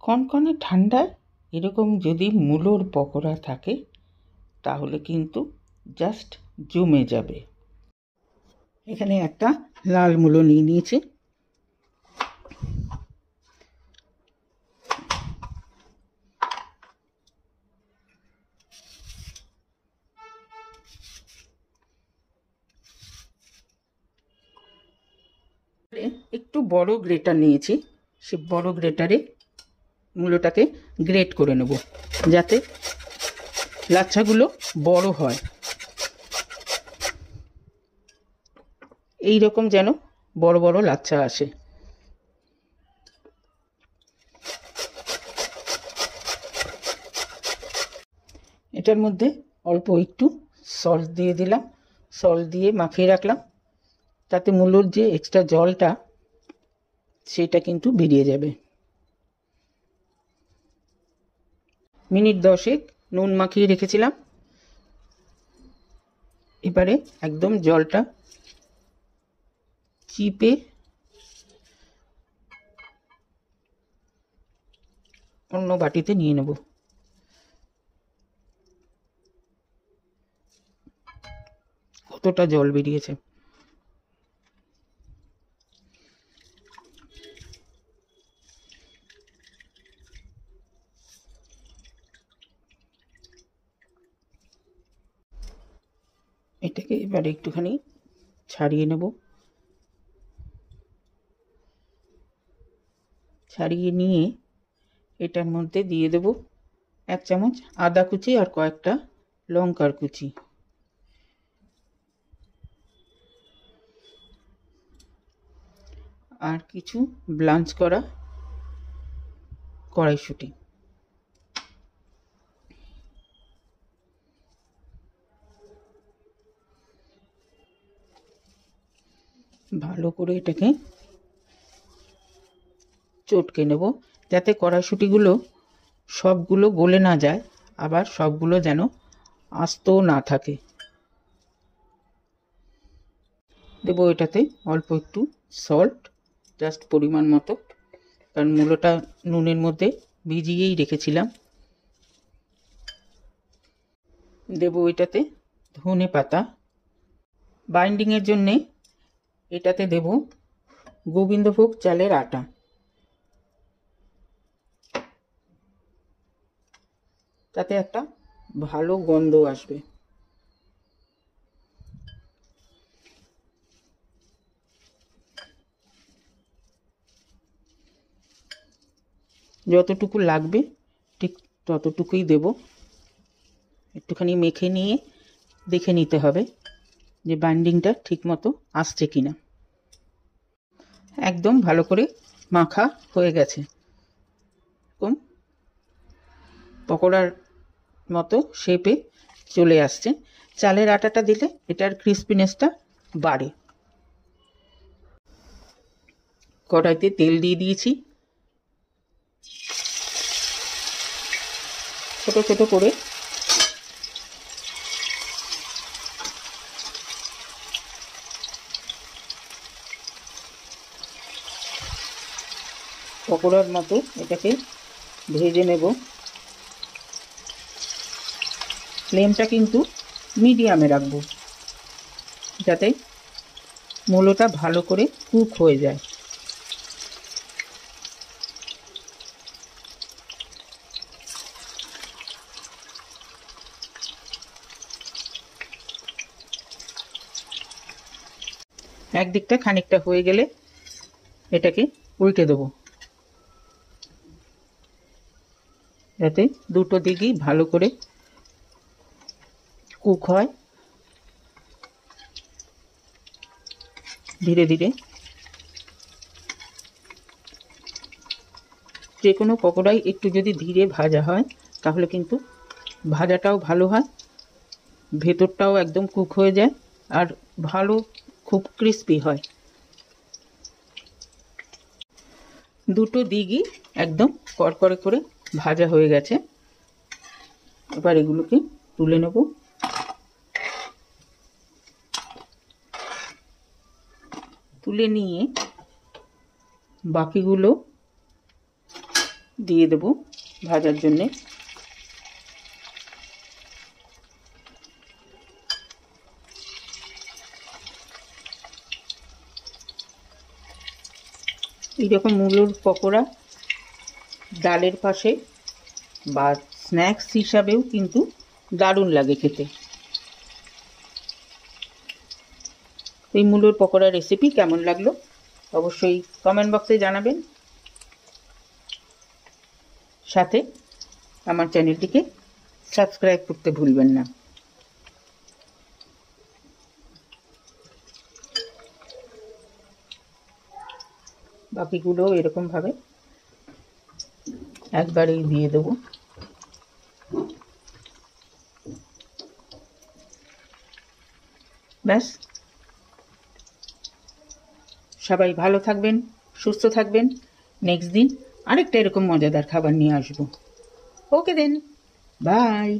কনকনে ঠান্ডায় এরকম যদি মূলোর পকোড়া থাকে তাহলে কিন্তু জাস্ট জমে যাবে। এখানে একটা লাল মূলো নিয়ে নিয়েছি। একটু বড় গ্রেটার নিয়েছি, সে বড় গ্রেটারে মূলোটাকে গ্রেট করে নেব যাতে লাচ্ছাগুলো বড় হয়। এই রকম যেন বড় বড় লাচ্ছা আসে। এটার মধ্যে অল্প একটু সল্ট দিয়ে দিলাম, সল্ট দিয়ে মাখিয়ে রাখলাম, তাতে মূলোর যে এক্সট্রা জলটা সেটা কিন্তু বেরিয়ে যাবে। মিনিট 10 নুন মাখিয়ে রেখেছিলাম। এবারে একদম জলটা চিপে অন্য বাটিতে নিয়ে নেব। কতটা জল বেরিয়েছে। এটাকে এবারে একটুখানি ছাড়িয়ে নেব। ছাড়িয়ে নিয়ে এটার মধ্যে দিয়ে দেব 1 চামচ আদা কুচি আর কয়েকটা লঙ্কার কুচি। আর কিছু ব্লাঞ্চ করা কড়াইশুঁটি। ভালো করে এটাকে চটকে নেব যাতে কড়াইশুঁটিগুলো সবগুলো গলে না যায়, আবার সবগুলো যেন আস্ত না থাকে। দেবো এটাতে অল্প একটু সল্ট, জাস্ট পরিমাণ মতো, কারণ মূলোটা নুনের মধ্যে ভিজিয়েই রেখেছিলাম। দেবো এটাতে ধনে পাতা। বাইন্ডিংয়ের জন্যে এটাতে দেব গোবিন্দভোগ চালের আটা। তাতে একটা ভালো গন্ধ আসবে। যতটুকু লাগবে ঠিক ততটুকুই দেব। একটুখানি মেখে নিয়ে দেখে নিতে হবে যে বাইন্ডিংটা ঠিক মতো আসছে কিনা। একদম ভালো করে মাখা হয়ে গেছে, এরকম পকোড়ার মতো শেপে চলে আসছে। চালের আটাটা দিলে এটার ক্রিস্পিনেসটা বাড়ে। কড়াইতে তেল দিয়ে দিয়েছি। ছোট ছোট করে পকোড়ার মতো এটাকে ভেজে নেব। ফ্লেমটা কিন্তু মিডিয়ামে রাখবো যাতে মূলোটা ভালো করে কুক হয়ে যায়। একদিকটা খানিকটা হয়ে গেলে এটাকে উল্টে দেবো যাতে দুটো দিকই ভালো করে কুক হয়। ধীরে ধীরে যে কোনো পকোড়াই একটু যদি ধীরে ভাজা হয় তাহলে কিন্তু ভাজাটাও ভালো হয়, ভেতরটাও একদম কুক হয়ে যায়, আর ভালো খুব ক্রিস্পি হয়। দুটো দিকই একদম কড়কড়ে করে ভাজা হয়ে গেছে। এবার এগুলোকে তুলে নেব। তুলে নিয়ে বাকিগুলো দিয়ে দেব ভাজার জন্যে। এইরকম মূলোর পকোড়া ডালের পাশে বা স্ন্যাক্স হিসাবেও কিন্তু দারুণ লাগে খেতে। এই মূলোর পকোড়া রেসিপি কেমন লাগলো অবশ্যই কমেন্ট বক্সে জানাবেন। সাথে আমার চ্যানেলটিকে সাবস্ক্রাইব করতে ভুলবেন না। বাকিগুলো এরকমভাবে একবারেই দিয়ে দেবো। ব্যাস, সবাই ভালো থাকবেন, সুস্থ থাকবেন। নেক্সট দিন আরেকটা এরকম মজাদার খাবার নিয়ে আসবো। ওকে দেন, বাই।